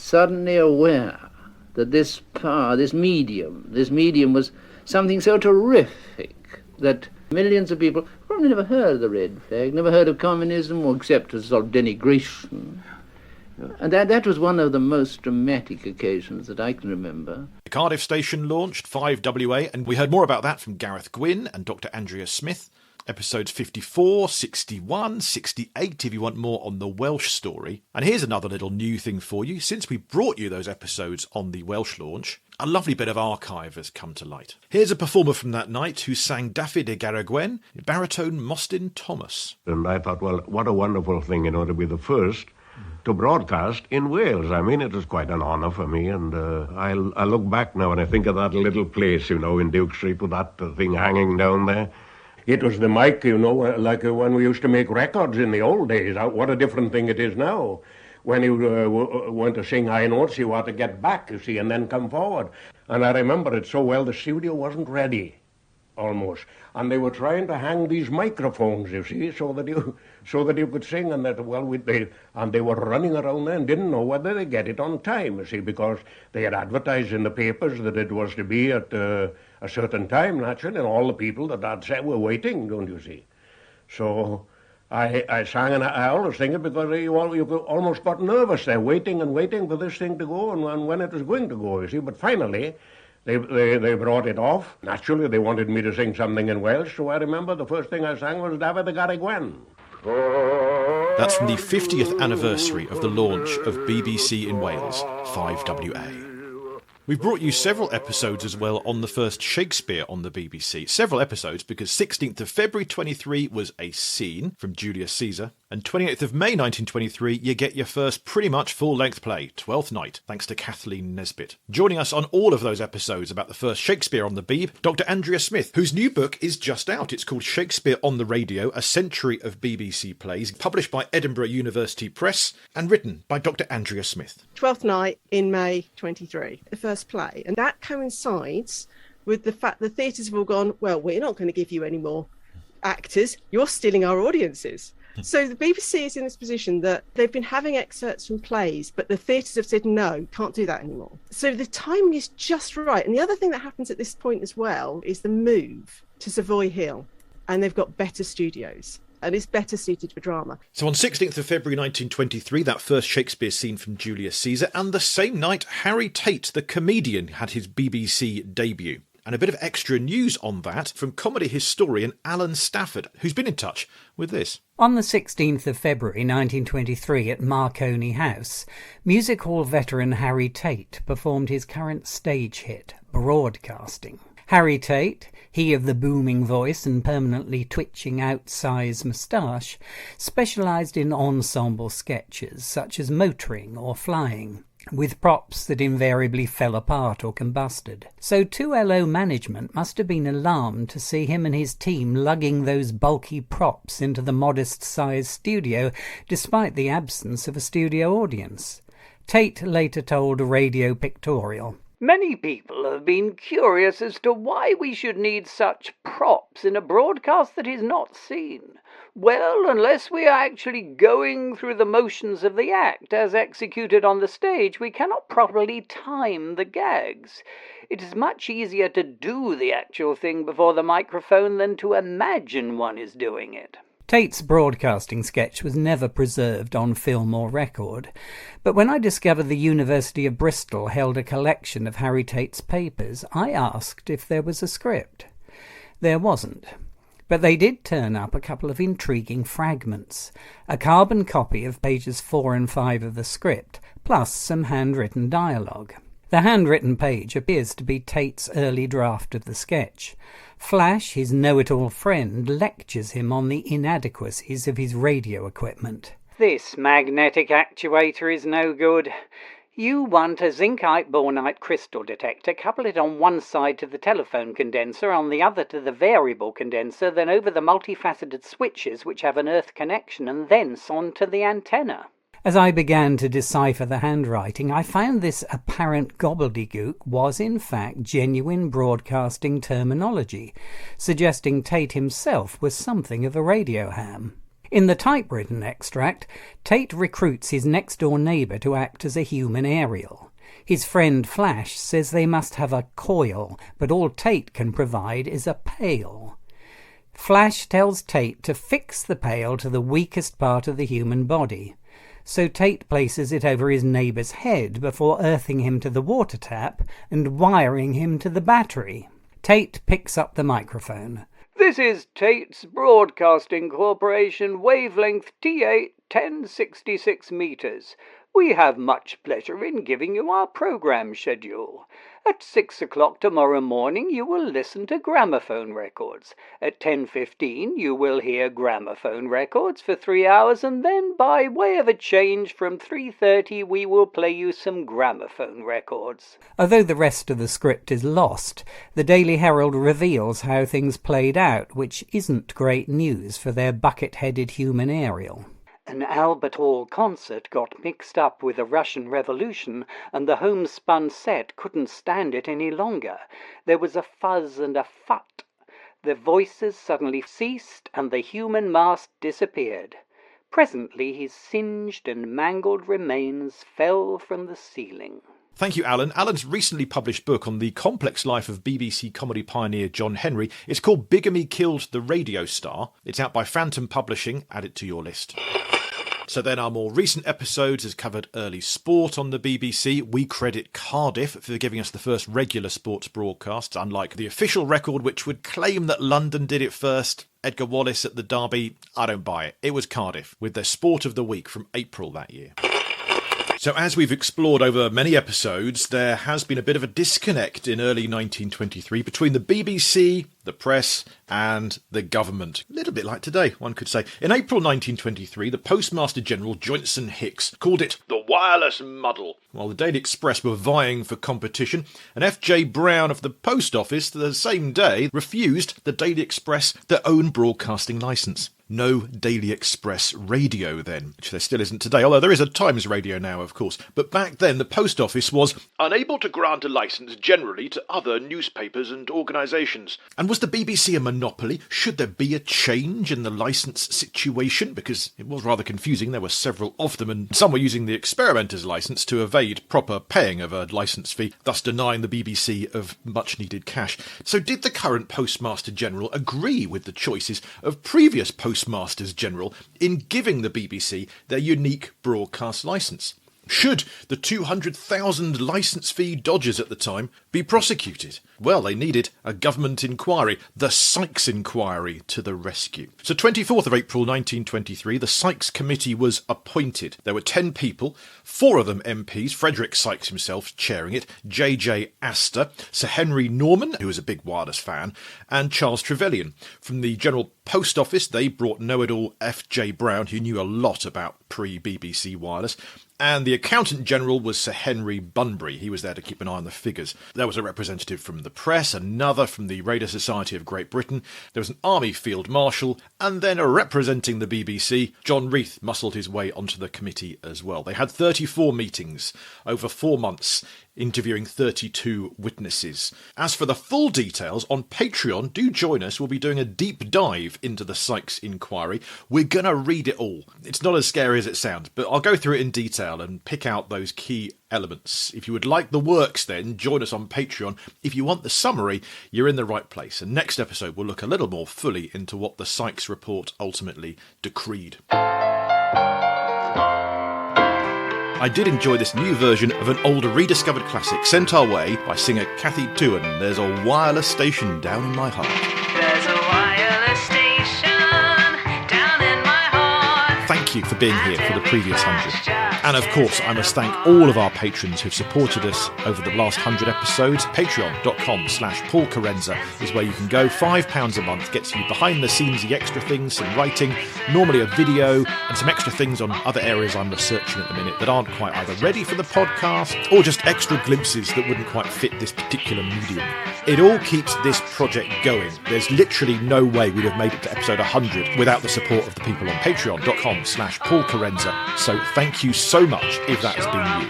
Speaker 4: suddenly aware that this power, this medium was something so terrific that millions of people probably never heard of the red flag, never heard of communism, or except as sort of denigration. And that was one of the most dramatic occasions that I can remember.
Speaker 1: The Cardiff station launched 5WA, and we heard more about that from Gareth Gwynn and Dr. Andrea Smith. Episodes 54, 61, 68 if you want more on the Welsh story. And here's another little new thing for you. Since we brought you those episodes on the Welsh launch, a lovely bit of archive has come to light. Here's a performer from that night who sang Daffy de Garagwen, baritone Mostyn Thomas.
Speaker 8: And I thought, well, what a wonderful thing, to be the first to broadcast in Wales. I mean, it was quite an honour for me, and I look back now and I think of that little place, in Duke Street with that thing hanging down there. It was the mic, like when we used to make records in the old days. What a different thing it is now. When you want to sing high notes, you had to get back, and then come forward. And I remember it so well, the studio wasn't ready, almost. And they were trying to hang these microphones, so that you could sing. And they were running around there and didn't know whether they get it on time, because they had advertised in the papers that it was to be at a certain time, naturally, and all the people that I'd said were waiting, don't you see? So I sang, and I always think it because you almost got nervous there, waiting for this thing to go, and when it was going to go, But finally, they brought it off. Naturally, they wanted me to sing something in Welsh, so I remember the first thing I sang was Daffy de Garagwen.
Speaker 1: That's from the 50th anniversary of the launch of BBC in Wales, 5WA. We've brought you several episodes as well on the first Shakespeare on the BBC. Several episodes because 16th of February 23 was a scene from Julius Caesar, and 28th of May 1923 you get your first pretty much full-length play, Twelfth Night, thanks to Kathleen Nesbitt. Joining us on all of those episodes about the first Shakespeare on the Beeb, Dr. Andrea Smith, whose new book is just out. It's called Shakespeare on the Radio, A Century of BBC Plays, published by Edinburgh University Press and written by Dr. Andrea Smith.
Speaker 3: Twelfth Night in May 23, the first play, and that coincides with the fact the theatres have all gone, well, we're not going to give you any more actors, you're stealing our audiences. So the BBC is in this position that they've been having excerpts from plays, but the theatres have said, no, can't do that anymore. So the timing is just right. And the other thing that happens at this point as well is the move to Savoy Hill, and they've got better studios. And it's better suited for drama.
Speaker 1: So on 16th of February 1923, that first Shakespeare scene from Julius Caesar, and the same night, Harry Tate, the comedian, had his BBC debut. And a bit of extra news on that from comedy historian Alan Stafford, who's been in touch with this.
Speaker 5: On the 16th of February 1923 at Marconi House, music hall veteran Harry Tate performed his current stage hit, Broadcasting. Harry Tate, he of the booming voice and permanently twitching outsize moustache, specialised in ensemble sketches such as motoring or flying, with props that invariably fell apart or combusted. So 2LO management must have been alarmed to see him and his team lugging those bulky props into the modest-sized studio despite the absence of a studio audience. Tate later told Radio Pictorial,
Speaker 23: "Many people have been curious as to why we should need such props in a broadcast that is not seen. Well, unless we are actually going through the motions of the act as executed on the stage, we cannot properly time the gags. It is much easier to do the actual thing before the microphone than to imagine one is doing it."
Speaker 5: Tate's broadcasting sketch was never preserved on film or record, but when I discovered the University of Bristol held a collection of Harry Tate's papers, I asked if there was a script. There wasn't, but they did turn up a couple of intriguing fragments, a carbon copy of pages 4 and 5 of the script, plus some handwritten dialogue. The handwritten page appears to be Tate's early draft of the sketch. Flash, his know-it-all friend, lectures him on the inadequacies of his radio equipment.
Speaker 23: "This magnetic actuator is no good. You want a zincite-bornite crystal detector, couple it on one side to the telephone condenser, on the other to the variable condenser, then over the multifaceted switches which have an earth connection, and thence on to the antenna."
Speaker 5: As I began to decipher the handwriting, I found this apparent gobbledygook was in fact genuine broadcasting terminology, suggesting Tate himself was something of a radio ham. In the typewritten extract, Tate recruits his next-door neighbour to act as a human aerial. His friend Flash says they must have a coil, but all Tate can provide is a pail. Flash tells Tate to fix the pail to the weakest part of the human body. So Tate places it over his neighbour's head before earthing him to the water tap and wiring him to the battery. Tate picks up the microphone.
Speaker 23: This is Tate's Broadcasting Corporation, wavelength T8, 1066 metres. We have much pleasure in giving you our programme schedule. At 6 o'clock tomorrow morning you will listen to gramophone records. At 10:15 you will hear gramophone records for 3 hours, and then by way of a change from 3:30 we will play you some gramophone records.
Speaker 5: Although the rest of the script is lost, the Daily Herald reveals how things played out, which isn't great news for their bucket-headed human aerial.
Speaker 23: An Albert Hall concert got mixed up with the Russian Revolution, and the homespun set couldn't stand it any longer. There was a fuzz and a fut. The voices suddenly ceased, and the human mast disappeared. Presently his singed and mangled remains fell from the ceiling.
Speaker 1: Thank you, Alan. Alan's recently published book on the complex life of BBC comedy pioneer John Henry is called Bigamy Killed the Radio Star. It's out by Phantom Publishing. Add it to your list. So then our more recent episodes has covered early sport on the BBC. We credit Cardiff for giving us the first regular sports broadcasts, unlike the official record which would claim that London did it first. Edgar Wallace at the Derby, I don't buy it. It was Cardiff, with their Sport of the Week from April that year. So as we've explored over many episodes, there has been a bit of a disconnect in early 1923 between the BBC, the press and the government. A little bit like today, one could say. In April 1923, the Postmaster General Joynson Hicks called it the wireless muddle. While the Daily Express were vying for competition, and F.J. Brown of the Post Office the same day refused the Daily Express their own broadcasting licence. No Daily Express radio then, which there still isn't today, although there is a Times radio now, of course. But back then, the Post Office was unable to grant a licence generally to other newspapers and organisations. And was the BBC a monopoly? Should there be a change in the licence situation? Because it was rather confusing. There were several of them, and some were using the experimenter's licence to evade proper paying of a licence fee, thus denying the BBC of much-needed cash. So did the current Postmaster General agree with the choices of previous Postmasters General in giving the BBC their unique broadcast licence? Should the 200,000 licence fee dodgers at the time be prosecuted? Well, they needed a government inquiry, the Sykes Inquiry, to the rescue. So 24th of April 1923, the Sykes Committee was appointed. There were 10 people, 4 of them MPs, Frederick Sykes himself chairing it, J.J. Astor, Sir Henry Norman, who was a big wireless fan, and Charles Trevelyan. From the General Post Office, they brought know-it-all F.J. Brown, who knew a lot about pre-BBC wireless. And the Accountant General was Sir Henry Bunbury. He was there to keep an eye on the figures. There was a representative from the press, another from the Radio Society of Great Britain. There was an Army Field Marshal, and then representing the BBC, John Reith muscled his way onto the committee as well. They had 34 meetings over 4 months, interviewing 32 witnesses. As for the full details, on Patreon, do join us. We'll be doing a deep dive into the Sykes Inquiry. We're going to read it all. It's not as scary as it sounds, but I'll go through it in detail and pick out those key elements. If you would like the works, then join us on Patreon. If you want the summary, you're in the right place. And next episode, we'll look a little more fully into what the Sykes Report ultimately decreed. I did enjoy this new version of an older rediscovered classic sent our way by singer Kathy Toohan. There's a wireless station down in my heart.
Speaker 6: There's a wireless station down in my heart.
Speaker 1: Thank you for being here for the previous 100. And of course, I must thank all of our patrons who've supported us over the last 100 episodes. Patreon.com/Paul Carenza is where you can go. £5 a month gets you behind the scenes, the extra things, some writing, normally a video, and some extra things on other areas I'm researching at the minute that aren't quite either ready for the podcast or just extra glimpses that wouldn't quite fit this particular medium. It all keeps this project going. There's literally no way we'd have made it to episode 100 without the support of the people on Patreon.com/Paul Carenza. So thank you so much if that has been you.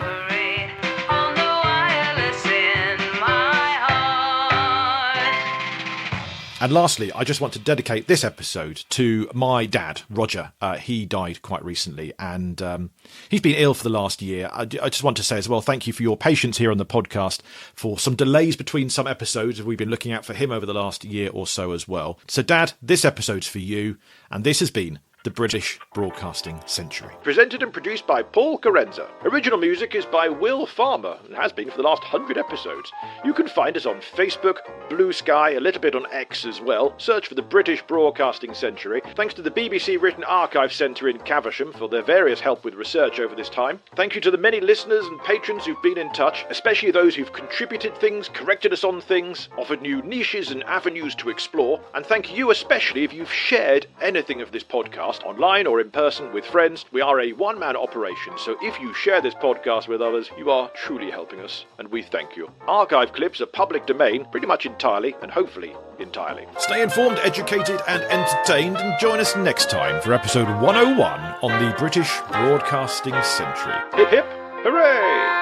Speaker 1: And lastly, I just want to dedicate this episode to my dad, Roger. He died quite recently, and he's been ill for the last year. I just want to say as well, thank you for your patience here on the podcast, for some delays between some episodes we've been looking at for him over the last year or so as well. So, Dad, this episode's for you, and this has been the British Broadcasting Century.
Speaker 2: Presented and produced by Paul Carenza. Original music is by Will Farmer and has been for the last 100 episodes. You can find us on Facebook, Blue Sky, a little bit on X as well. Search for the British Broadcasting Century. Thanks to the BBC Written Archive Centre in Caversham for their various help with research over this time. Thank you to the many listeners and patrons who've been in touch, especially those who've contributed things, corrected us on things, offered new niches and avenues to explore. And thank you especially if you've shared anything of this podcast online or in person with friends. We are a one-man operation, so if you share this podcast with others, you are truly helping us, and we thank you. Archive clips are public domain, pretty much entirely, and hopefully entirely.
Speaker 1: Stay informed, educated and entertained, and join us next time for episode 101 on the British Broadcasting Century.
Speaker 2: Hip hip, hooray!